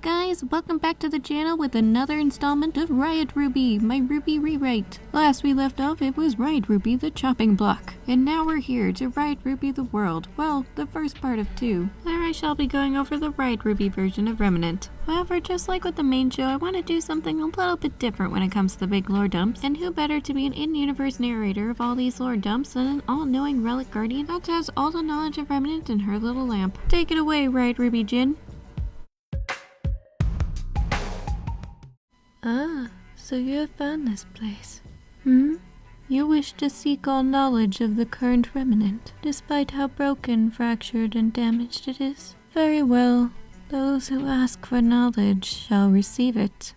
guys, welcome back to the channel with another installment of RiotRWBY, my RWBY rewrite. Last we left off, it was RiotRWBY the chopping block, and now we're here to RiotRWBY the world. Well, the first part of two, where I shall be going over the RiotRWBY version of Remnant. However, just like with the main show, I want to do something a little bit different when it comes to the big lore dumps, and who better to be an in-universe narrator of all these lore dumps than an all-knowing Relic Guardian that has all the knowledge of Remnant in her little lamp. Take it away, RiotRWBY Jinn. Ah, so you have found this place. You wish to seek all knowledge of the current Remnant, despite how broken, fractured, and damaged it is? Very well. Those who ask for knowledge shall receive it.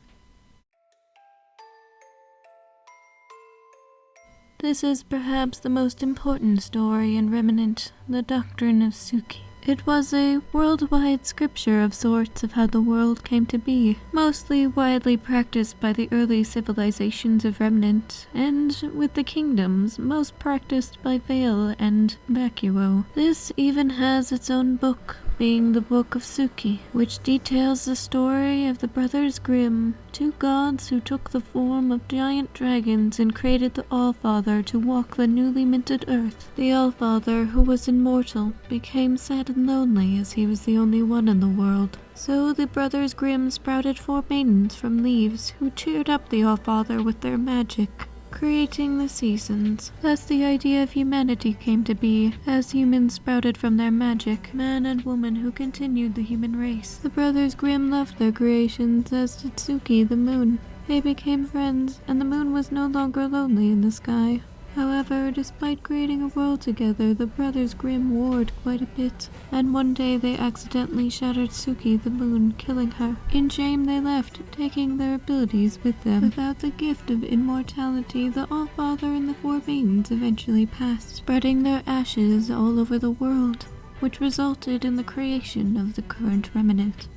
This is perhaps the most important story in Remnant, the Doctrine of Tsuki. It was a worldwide scripture of sorts of how the world came to be, mostly widely practiced by the early civilizations of Remnant, and with the kingdoms, most practiced by Vale and Vacuo. This even has its own book, being the Book of Tsuki, which details the story of the brothers Grimm, two gods who took the form of giant dragons and created the Allfather to walk the newly minted earth. The Allfather, who was immortal, became sad and lonely as he was the only one in the world. So the brothers Grimm sprouted 4 maidens from leaves who cheered up the Allfather with their magic, creating the seasons. Thus the idea of humanity came to be, as humans sprouted from their magic, man and woman who continued the human race. The brothers Grimm loved their creations, as did Tsuki the moon. They became friends, and the moon was no longer lonely in the sky. However, despite creating a world together, the brothers Grimm warred quite a bit, and one day they accidentally shattered Tsuki the moon, killing her. In shame they left, taking their abilities with them. Without the gift of immortality, the Allfather and the 4 maidens eventually passed, spreading their ashes all over the world, which resulted in the creation of the current Remnant.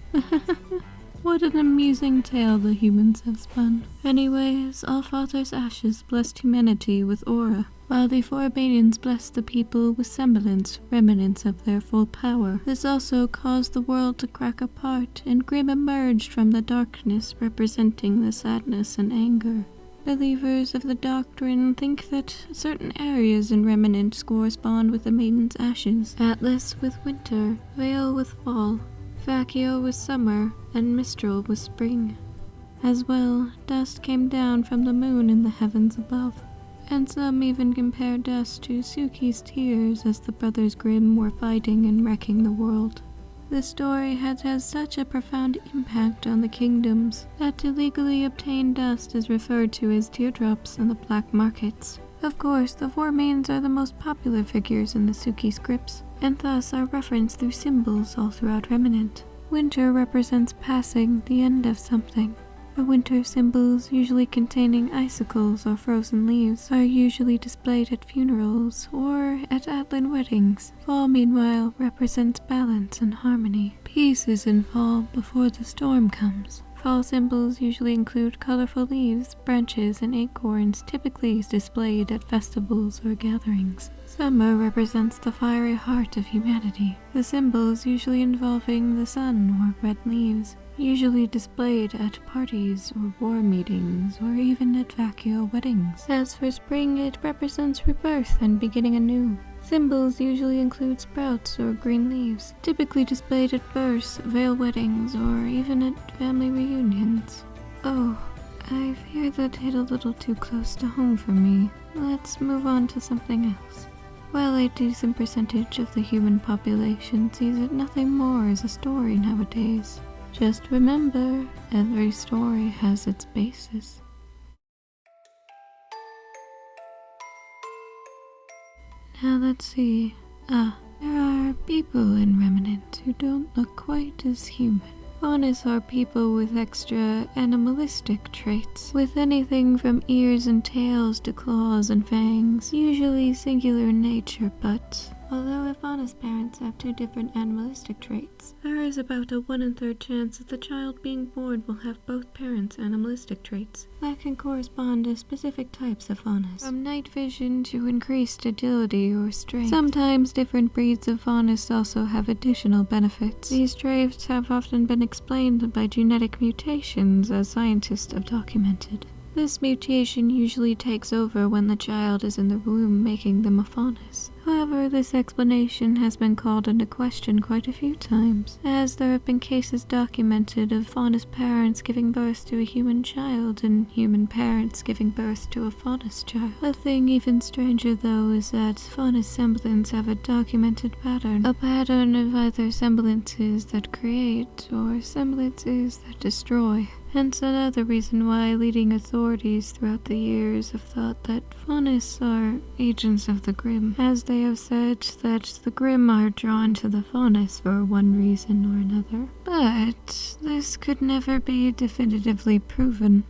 What an amusing tale the humans have spun. Anyways, Allfather's ashes blessed humanity with aura, while the 4 maidens blessed the people with semblance, remnants of their full power. This also caused the world to crack apart, and Grimm emerged from the darkness, representing the sadness and anger. Believers of the doctrine think that certain areas in Remnant correspond with the maidens' ashes. Atlas with winter, Vale with fall, Vacuo was summer, and Mistral was spring. As well, dust came down from the moon in the heavens above, and some even compared dust to Tsuki's tears as the brothers Grimm were fighting and wrecking the world. The story has had such a profound impact on the kingdoms that to legally obtain dust is referred to as teardrops in the black markets. Of course, the 4 maidens are the most popular figures in the Tsuki scripts, and thus are referenced through symbols all throughout Remnant. Winter represents passing, the end of something. The winter symbols, usually containing icicles or frozen leaves, are usually displayed at funerals or at Atlan weddings. Fall, meanwhile, represents balance and harmony. Peace is in fall before the storm comes. Fall symbols usually include colorful leaves, branches, and acorns, typically displayed at festivals or gatherings. Summer represents the fiery heart of humanity. The symbols usually involving the sun or red leaves, usually displayed at parties or war meetings or even at Vacuo weddings. As for spring, it represents rebirth and beginning anew. Symbols usually include sprouts or green leaves, typically displayed at births, Vale weddings, or even at family reunions. Oh, I fear that hit a little too close to home for me. Let's move on to something else. While a decent percentage of the human population sees it nothing more as a story nowadays, just remember, every story has its basis. Now let's see. There are people in Remnant who don't look quite as human. Faunus are people with extra animalistic traits, with anything from ears and tails to claws and fangs, usually singular in nature, but Although if Faunus parents have two different animalistic traits, there is about a 1 1/3 chance that the child being born will have both parents' animalistic traits that can correspond to specific types of Faunus, from night vision to increased agility or strength. Sometimes different breeds of Faunus also have additional benefits. These traits have often been explained by genetic mutations, as scientists have documented. This mutation usually takes over when the child is in the womb, making them a Faunus. However, this explanation has been called into question quite a few times, as there have been cases documented of Faunus parents giving birth to a human child and human parents giving birth to a Faunus child. A thing even stranger though is that Faunus semblance have a documented pattern, a pattern of either semblances that create or semblances that destroy. Hence another reason why leading authorities throughout the years have thought that Faunus are agents of the Grimm, as they have said that the Grimm are drawn to the Faunus for one reason or another. But this could never be definitively proven.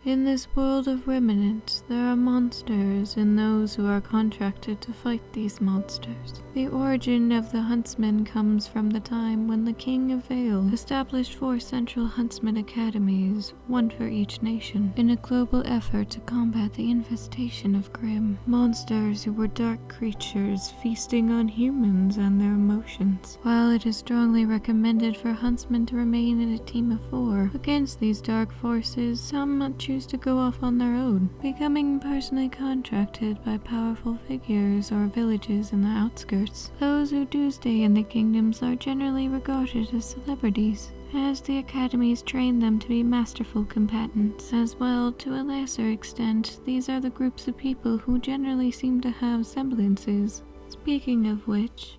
In this world of Remnant, there are monsters and those who are contracted to fight these monsters. The origin of the Huntsmen comes from the time when the King of Vale established 4 central Huntsmen academies, one for each nation, in a global effort to combat the infestation of Grimm, monsters who were dark creatures feasting on humans and their emotions. While it is strongly recommended for Huntsmen to remain in a team of 4 against these dark forces, some choose to go off on their own, becoming personally contracted by powerful figures or villages in the outskirts. Those who do stay in the kingdoms are generally regarded as celebrities, as the academies train them to be masterful combatants. As well, to a lesser extent, these are the groups of people who generally seem to have semblances. Speaking of which,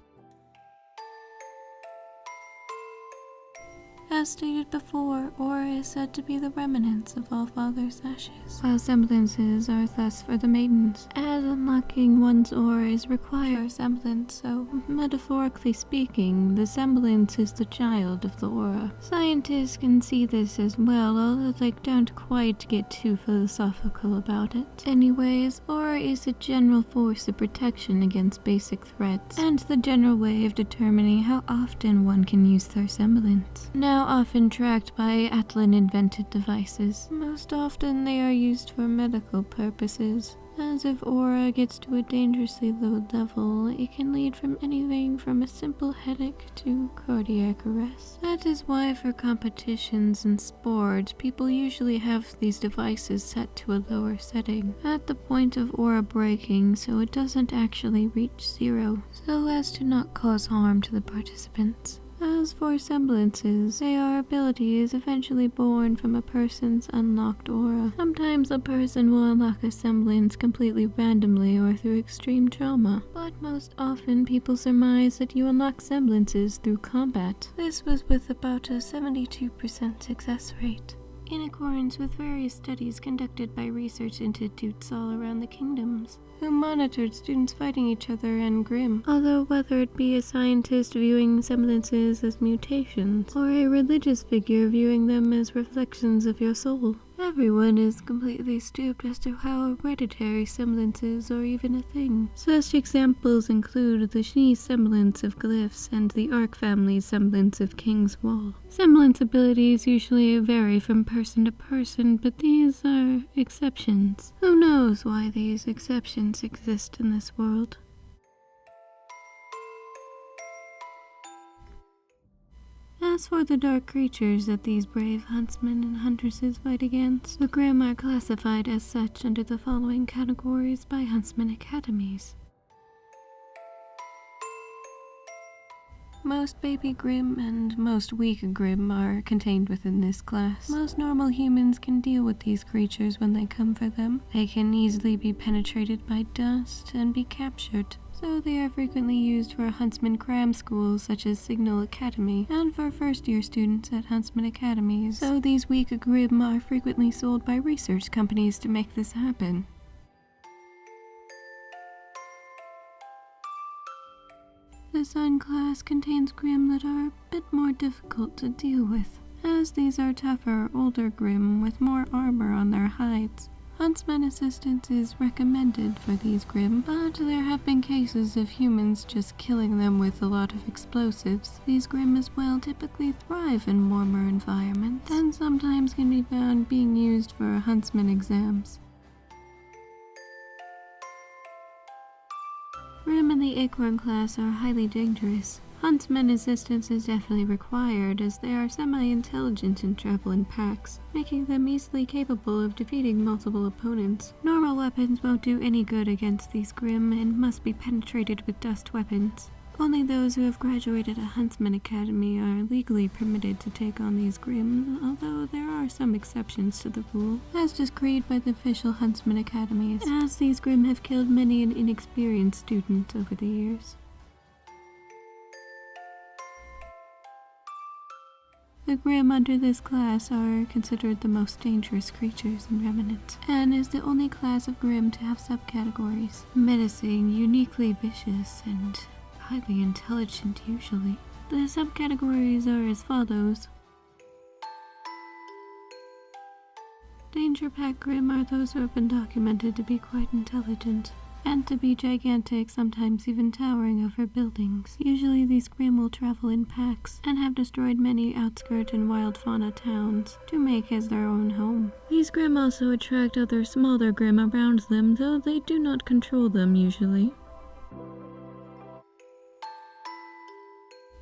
as stated before, Aura is said to be the remnants of all fathers' ashes, while semblances are thus for the maidens, as unlocking one's aura is required for semblance, so metaphorically speaking, the semblance is the child of the aura. Scientists can see this as well, although they don't quite get too philosophical about it. Anyways, aura is a general force of protection against basic threats, and the general way of determining how often one can use their semblance. Now often tracked by Atlan-invented devices. Most often they are used for medical purposes, as if aura gets to a dangerously low level, it can lead from anything from a simple headache to cardiac arrest. That is why for competitions and sport, people usually have these devices set to a lower setting, at the point of aura breaking, so it doesn't actually reach 0, so as to not cause harm to the participants. As for semblances, they are abilities eventually born from a person's unlocked aura. Sometimes a person will unlock a semblance completely randomly or through extreme trauma, but most often people surmise that you unlock semblances through combat. This was with about a 72% success rate, in accordance with various studies conducted by research institutes all around the kingdoms, who monitored students fighting each other and Grimm. Although whether it be a scientist viewing semblances as mutations, or a religious figure viewing them as reflections of your soul, everyone is completely stupid as to how hereditary semblances are even a thing. Such examples include the Shni semblance of glyphs and the Ark family's semblance of King's Wall. Semblance abilities usually vary from person to person, but these are exceptions. Who knows why these exceptions exist in this world? As for the dark creatures that these brave huntsmen and huntresses fight against, the Grimm are classified as such under the following categories by Huntsmen academies. Most baby Grimm and most weak Grimm are contained within this class. Most normal humans can deal with these creatures when they come for them. They can easily be penetrated by dust and be captured, so they are frequently used for Huntsman cram schools such as Signal Academy, and for first-year students at Huntsman academies, so these weak Grimm are frequently sold by research companies to make this happen. The Sun class contains Grimm that are a bit more difficult to deal with, as these are tougher, older Grimm with more armor on their hides. Huntsman assistance is recommended for these Grimm, but there have been cases of humans just killing them with a lot of explosives. These Grimm as well typically thrive in warmer environments, and sometimes can be found being used for huntsman exams. Grimm in the Acorn class are highly dangerous. Huntsman assistance is definitely required, as they are semi-intelligent and travel in packs, making them easily capable of defeating multiple opponents. Normal weapons won't do any good against these Grimm and must be penetrated with dust weapons. Only those who have graduated a Huntsman Academy are legally permitted to take on these Grimm, although there are some exceptions to the rule, as decreed by the official Huntsman Academies, as these Grimm have killed many an inexperienced student over the years. The Grimm under this class are considered the most dangerous creatures in Remnant, and is the only class of Grimm to have subcategories: menacing, uniquely vicious, and highly intelligent usually. The subcategories are as follows. Danger Pack Grimm are those who have been documented to be quite intelligent, and to be gigantic, sometimes even towering over buildings. Usually these Grimm will travel in packs, and have destroyed many outskirt and wild fauna towns to make as their own home. These Grimm also attract other smaller Grimm around them, though they do not control them usually.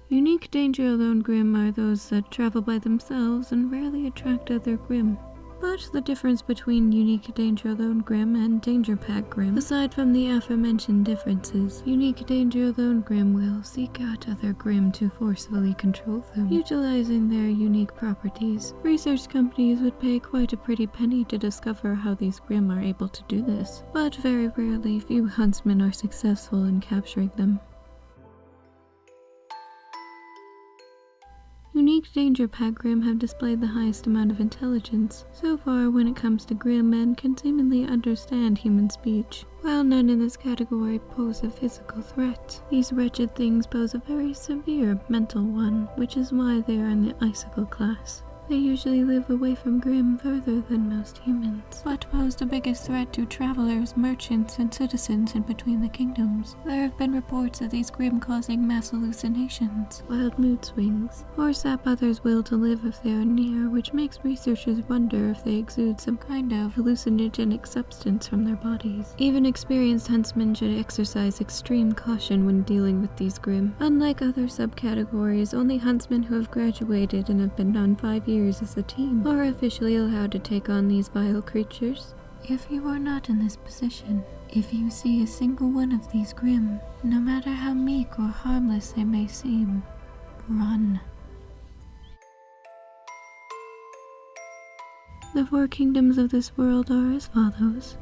Unique Danger Alone Grimm are those that travel by themselves and rarely attract other Grimm. But the difference between Unique Danger Alone Grimm and Danger Pack Grimm, aside from the aforementioned differences, Unique Danger Alone Grimm will seek out other Grimm to forcefully control them, utilizing their unique properties. Research companies would pay quite a pretty penny to discover how these Grimm are able to do this, but very rarely few huntsmen are successful in capturing them. Unique Danger Pack Grimm have displayed the highest amount of intelligence so far when it comes to Grimm, and can seemingly understand human speech. While none in this category pose a physical threat, these wretched things pose a very severe mental one, which is why they are in the Icicle class. They usually live away from Grimm further than most humans, but pose the biggest threat to travelers, merchants, and citizens in between the kingdoms. There have been reports of these Grimm causing mass hallucinations, wild mood swings, or sap others' will to live if they are near, which makes researchers wonder if they exude some kind of hallucinogenic substance from their bodies. Even experienced huntsmen should exercise extreme caution when dealing with these Grimm. Unlike other subcategories, only huntsmen who have graduated and have been on 5 years as a team are officially allowed to take on these vile creatures. If you are not in this position, if you see a single one of these Grimm, no matter how meek or harmless they may seem, run. The 4 kingdoms of this world are as follows.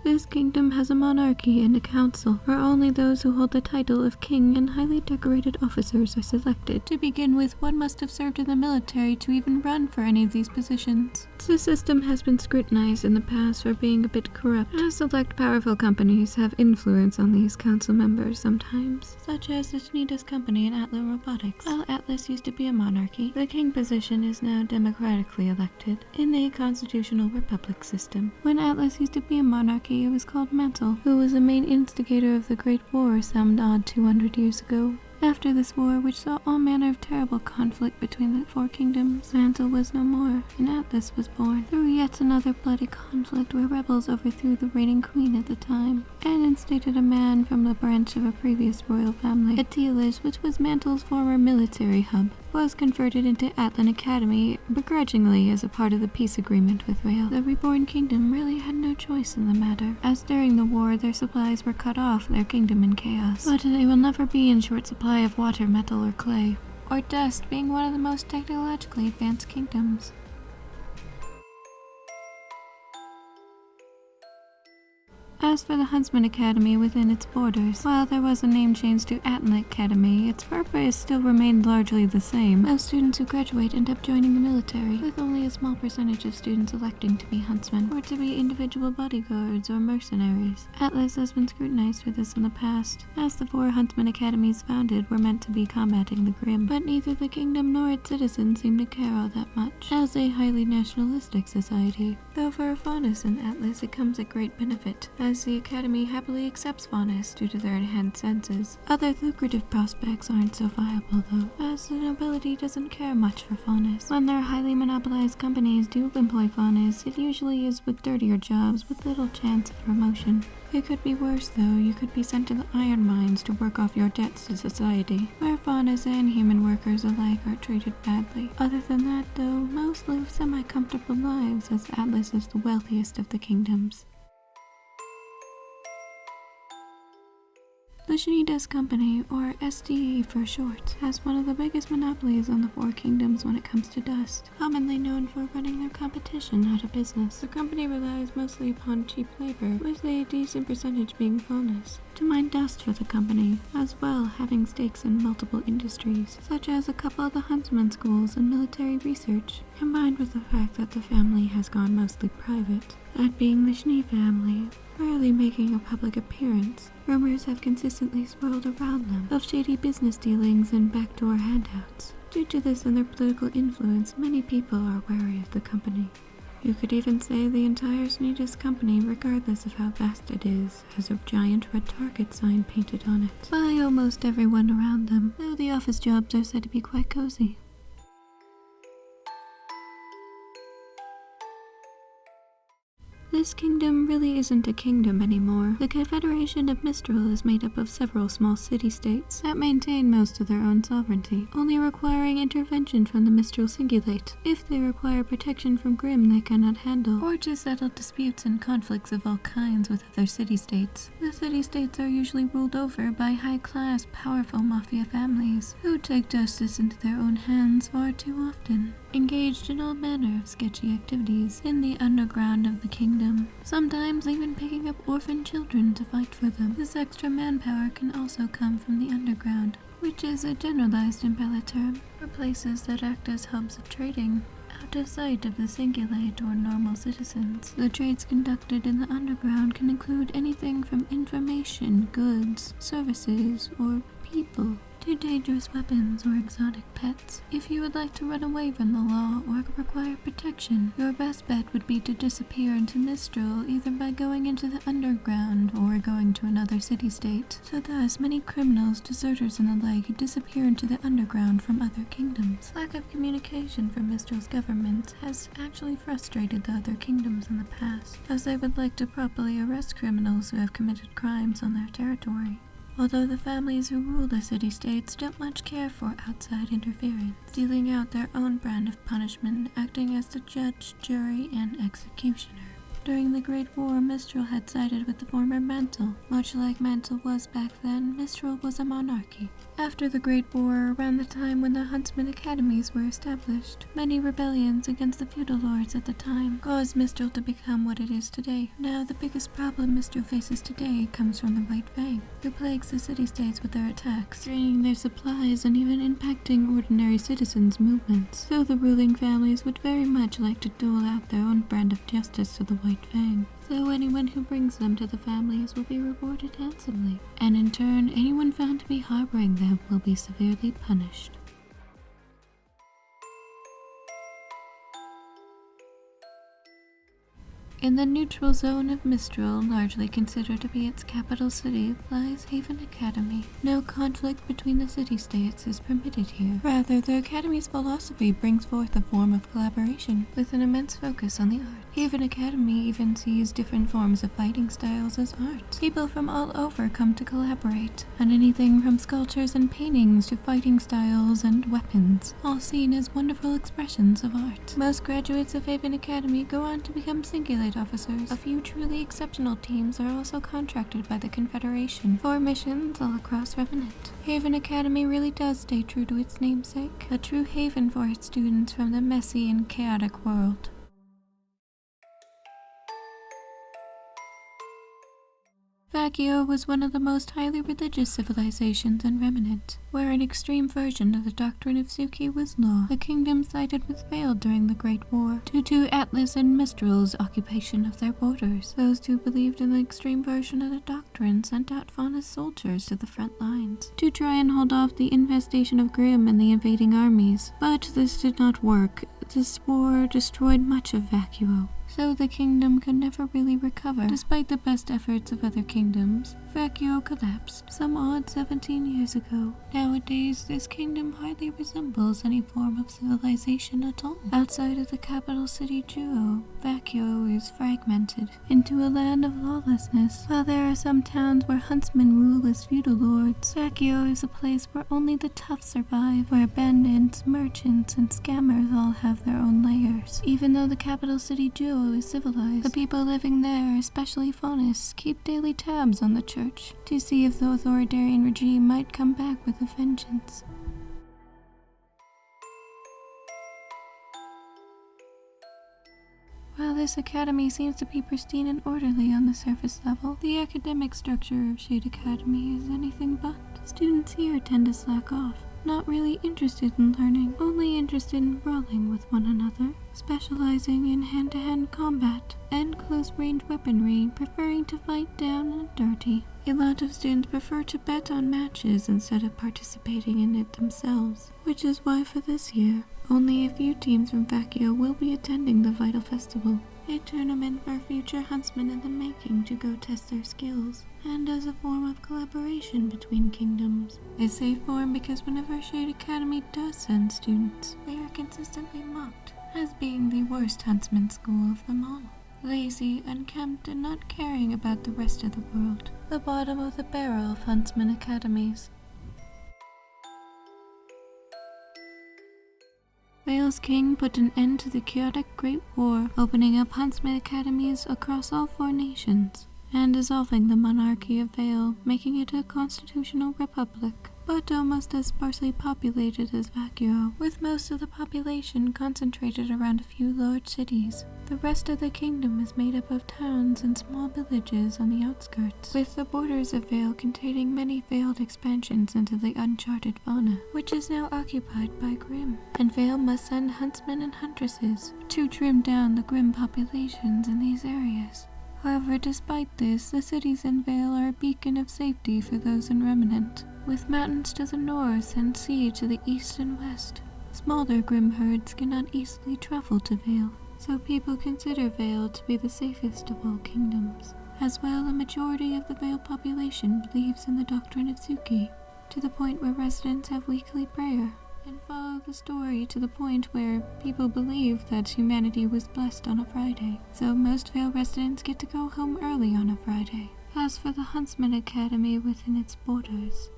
This kingdom has a monarchy and a council, where only those who hold the title of king and highly decorated officers are selected. To begin with, one must have served in the military to even run for any of these positions. The system has been scrutinized in the past for being a bit corrupt, as select powerful companies have influence on these council members sometimes, such as the Sneda's company in Atlas Robotics. While Atlas used to be a monarchy, the king position is now democratically elected in a constitutional republic system. When Atlas used to be a monarchy, it was called Mantle, who was the main instigator of the Great War some odd 200 years ago. After this war, which saw all manner of terrible conflict between the 4 kingdoms, Mantle was no more, and Atlas was born, through yet another bloody conflict where rebels overthrew the reigning queen at the time, and instated a man from the branch of a previous royal family. Atilis, which was Mantle's former military hub, was converted into Atlan Academy begrudgingly as a part of the peace agreement with Vale. The reborn kingdom really had no choice in the matter, as during the war their supplies were cut off their kingdom in chaos. But they will never be in short supply of water, metal, or clay, or dust, being one of the most technologically advanced kingdoms. As for the Huntsmen Academy within its borders, while there was a name change to Atlantic Academy, its purpose still remained largely the same. Most students who graduate end up joining the military, with only a small percentage of students electing to be huntsmen, or to be individual bodyguards or mercenaries. Atlas has been scrutinized for this in the past, as the 4 Huntsmen Academies founded were meant to be combating the Grimm, but neither the kingdom nor its citizens seem to care all that much, as a highly nationalistic society. Though for Faunus and Atlas it comes at great benefit, as the Academy happily accepts Faunus due to their enhanced senses. Other lucrative prospects aren't so viable though, as the nobility doesn't care much for Faunus. When their highly monopolized companies do employ Faunus, it usually is with dirtier jobs with little chance of promotion. It could be worse though. You could be sent to the iron mines to work off your debts to society, where Faunus and human workers alike are treated badly. Other than that though, most live semi-comfortable lives, as Atlas is the wealthiest of the kingdoms. The Shinidas Company, or SDE for short, has one of the biggest monopolies on the 4 kingdoms when it comes to dust, commonly known for running their competition out of business. The company relies mostly upon cheap labor, with a decent percentage being Faunus, to mine dust for the company, as well having stakes in multiple industries, such as a couple of the huntsman schools and military research, combined with the fact that the family has gone mostly private, that being the Schnee family, rarely making a public appearance. Rumors have consistently swirled around them of shady business dealings and backdoor handouts. Due to this and their political influence, many people are wary of the company. You could even say the entire Shinidas Company, regardless of how vast it is, has a giant red target sign painted on it by almost everyone around them, though the office jobs are said to be quite cozy. This kingdom really isn't a kingdom anymore. The Confederation of Mistral is made up of several small city-states that maintain most of their own sovereignty, only requiring intervention from the Mistral Singulate if they require protection from Grimm they cannot handle, or to settle disputes and conflicts of all kinds with other city-states. The city-states are usually ruled over by high-class, powerful mafia families who take justice into their own hands far too often, engaged in all manner of sketchy activities in the underground of the kingdom, sometimes even picking up orphan children to fight for them. This extra manpower can also come from the underground, which is a generalized umbrella term for places that act as hubs of trading, out of sight of the Singulate or normal citizens. The trades conducted in the underground can include anything from information, goods, services, or people, to dangerous weapons or exotic pets. If you would like to run away from the law or require protection, your best bet would be to disappear into Mistral, either by going into the underground or going to another city-state. So thus, many criminals, deserters, and the like disappear into the underground from other kingdoms. Lack of communication from Mistral's government has actually frustrated the other kingdoms in the past, as they would like to properly arrest criminals who have committed crimes on their territory, although the families who rule the city-states don't much care for outside interference, dealing out their own brand of punishment, acting as the judge, jury, and executioner. During the Great War, Mistral had sided with the former Mantle. Much like Mantle was back then, Mistral was a monarchy. After the Great War, around the time when the Huntsmen Academies were established, many rebellions against the feudal lords at the time caused Mistral to become what it is today. Now, the biggest problem Mistral faces today comes from the White Fang, who plagues the city-states with their attacks, draining their supplies and even impacting ordinary citizens' movements. So the ruling families would very much like to dole out their own brand of justice to the White Fang. So anyone who brings them to the families will be rewarded handsomely, and in turn, anyone found to be harboring them will be severely punished. In the neutral zone of Mistral, largely considered to be its capital city, lies Haven Academy. No conflict between the city-states is permitted here. Rather, the Academy's philosophy brings forth a form of collaboration, with an immense focus on the art. Haven Academy even sees different forms of fighting styles as art. People from all over come to collaborate, and anything from sculptures and paintings to fighting styles and weapons, all seen as wonderful expressions of art. Most graduates of Haven Academy go on to become Singulate officers. A few truly exceptional teams are also contracted by the Confederation for missions all across Remnant. Haven Academy really does stay true to its namesake, a true haven for its students from the messy and chaotic world. Vacuo was one of the most highly religious civilizations in Remnant, where an extreme version of the Doctrine of Tsuki was law. The kingdom sided with Vale during the Great War, due to Atlas and Mistral's occupation of their borders. Those who believed in the extreme version of the doctrine sent out Faunus soldiers to the front lines to try and hold off the infestation of Grimm and the invading armies, but this did not work. This war destroyed much of Vacuo, so the kingdom could never really recover. Despite the best efforts of other kingdoms, Vacuo collapsed some odd 17 years ago. Nowadays, this kingdom hardly resembles any form of civilization at all. Outside of the capital city Juo, Vacuo is fragmented into a land of lawlessness. While there are some towns where huntsmen rule as feudal lords, Vacuo is a place where only the tough survive, where bandits, merchants, and scammers all have their own layers. Even though the capital city Juo is civilized, the people living there, especially Faunus, keep daily tabs on the church to see if the authoritarian regime might come back with a vengeance. While this academy seems to be pristine and orderly on the surface level, the academic structure of Shade Academy is anything but. Students here tend to slack off, not really interested in learning, only interested in brawling with one another, specializing in hand-to-hand combat and close-range weaponry, preferring to fight down and dirty. A lot of students prefer to bet on matches instead of participating in it themselves, which is why for this year, only a few teams from Vacuo will be attending the Vital Festival, a tournament for future huntsmen in the making to go test their skills, and as a form of collaboration between kingdoms. A safe form because whenever Shade Academy does send students, they are consistently mocked as being the worst huntsman school of them all. Lazy, unkempt, and not caring about the rest of the world. The bottom of the barrel of huntsman academies. Vale's king put an end to the chaotic Great War, opening up huntsman academies across all 4 nations, and dissolving the monarchy of Vale, making it a constitutional republic, but almost as sparsely populated as Vacuo, with most of the population concentrated around a few large cities. The rest of the kingdom is made up of towns and small villages on the outskirts, with the borders of Vale containing many failed expansions into the uncharted fauna, which is now occupied by Grimm, and Vale must send huntsmen and huntresses to trim down the Grimm populations in these areas. However, despite this, the cities in Vale are a beacon of safety for those in Remnant, with mountains to the north and sea to the east and west. Smaller Grimm herds cannot easily travel to Vale, so people consider Vale to be the safest of all kingdoms. As well, a majority of the Vale population believes in the Doctrine of Tsuki, to the point where residents have weekly prayer, and follow the story to the point where people believe that humanity was blessed on a Friday, so most Vale residents get to go home early on a Friday. As for the Huntsman Academy within its borders,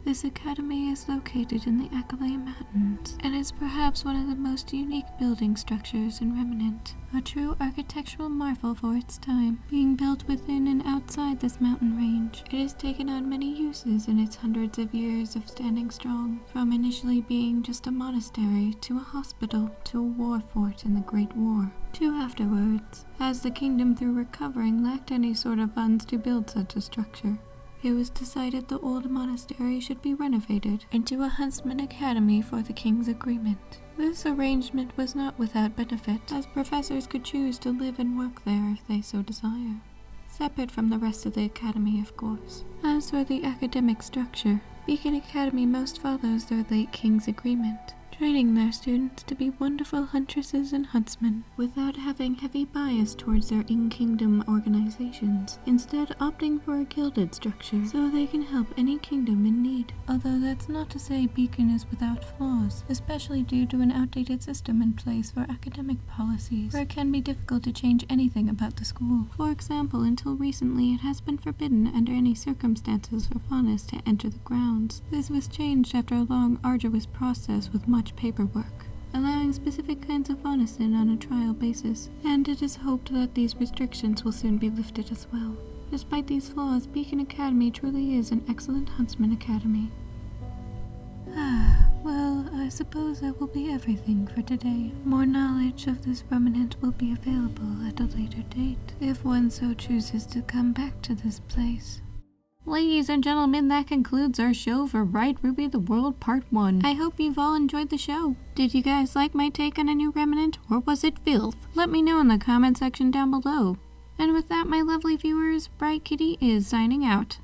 this academy is located in the Accolade Mountains, and is perhaps one of the most unique building structures in Remnant, a true architectural marvel for its time, being built within and outside this mountain range. It has taken on many uses in its hundreds of years of standing strong, from initially being just a monastery, to a hospital, to a war fort in the Great War, to afterwards, as the kingdom through recovering lacked any sort of funds to build such a structure. It was decided the old monastery should be renovated into a huntsman academy for the king's agreement. This arrangement was not without benefit, as professors could choose to live and work there if they so desire, separate from the rest of the academy, of course. As for the academic structure, Beacon Academy most follows their late king's agreement, training their students to be wonderful huntresses and huntsmen, without having heavy bias towards their in-kingdom organizations, instead opting for a gilded structure so they can help any kingdom in need. Although that's not to say Beacon is without flaws, especially due to an outdated system in place for academic policies, where it can be difficult to change anything about the school. For example, until recently it has been forbidden under any circumstances for Faunus to enter the grounds. This was changed after a long, arduous process with much paperwork, allowing specific kinds of Faunus in on a trial basis, and it is hoped that these restrictions will soon be lifted as well. Despite these flaws, Beacon Academy truly is an excellent huntsman academy. Well, I suppose that will be everything for today. More knowledge of this remnant will be available at a later date, if one so chooses to come back to this place. Ladies and gentlemen, that concludes our show for RiotRWBY The World Part 1. I hope you've all enjoyed the show. Did you guys like my take on a new remnant, or was it filth? Let me know in the comment section down below. And with that, my lovely viewers, Bright Kitty is signing out.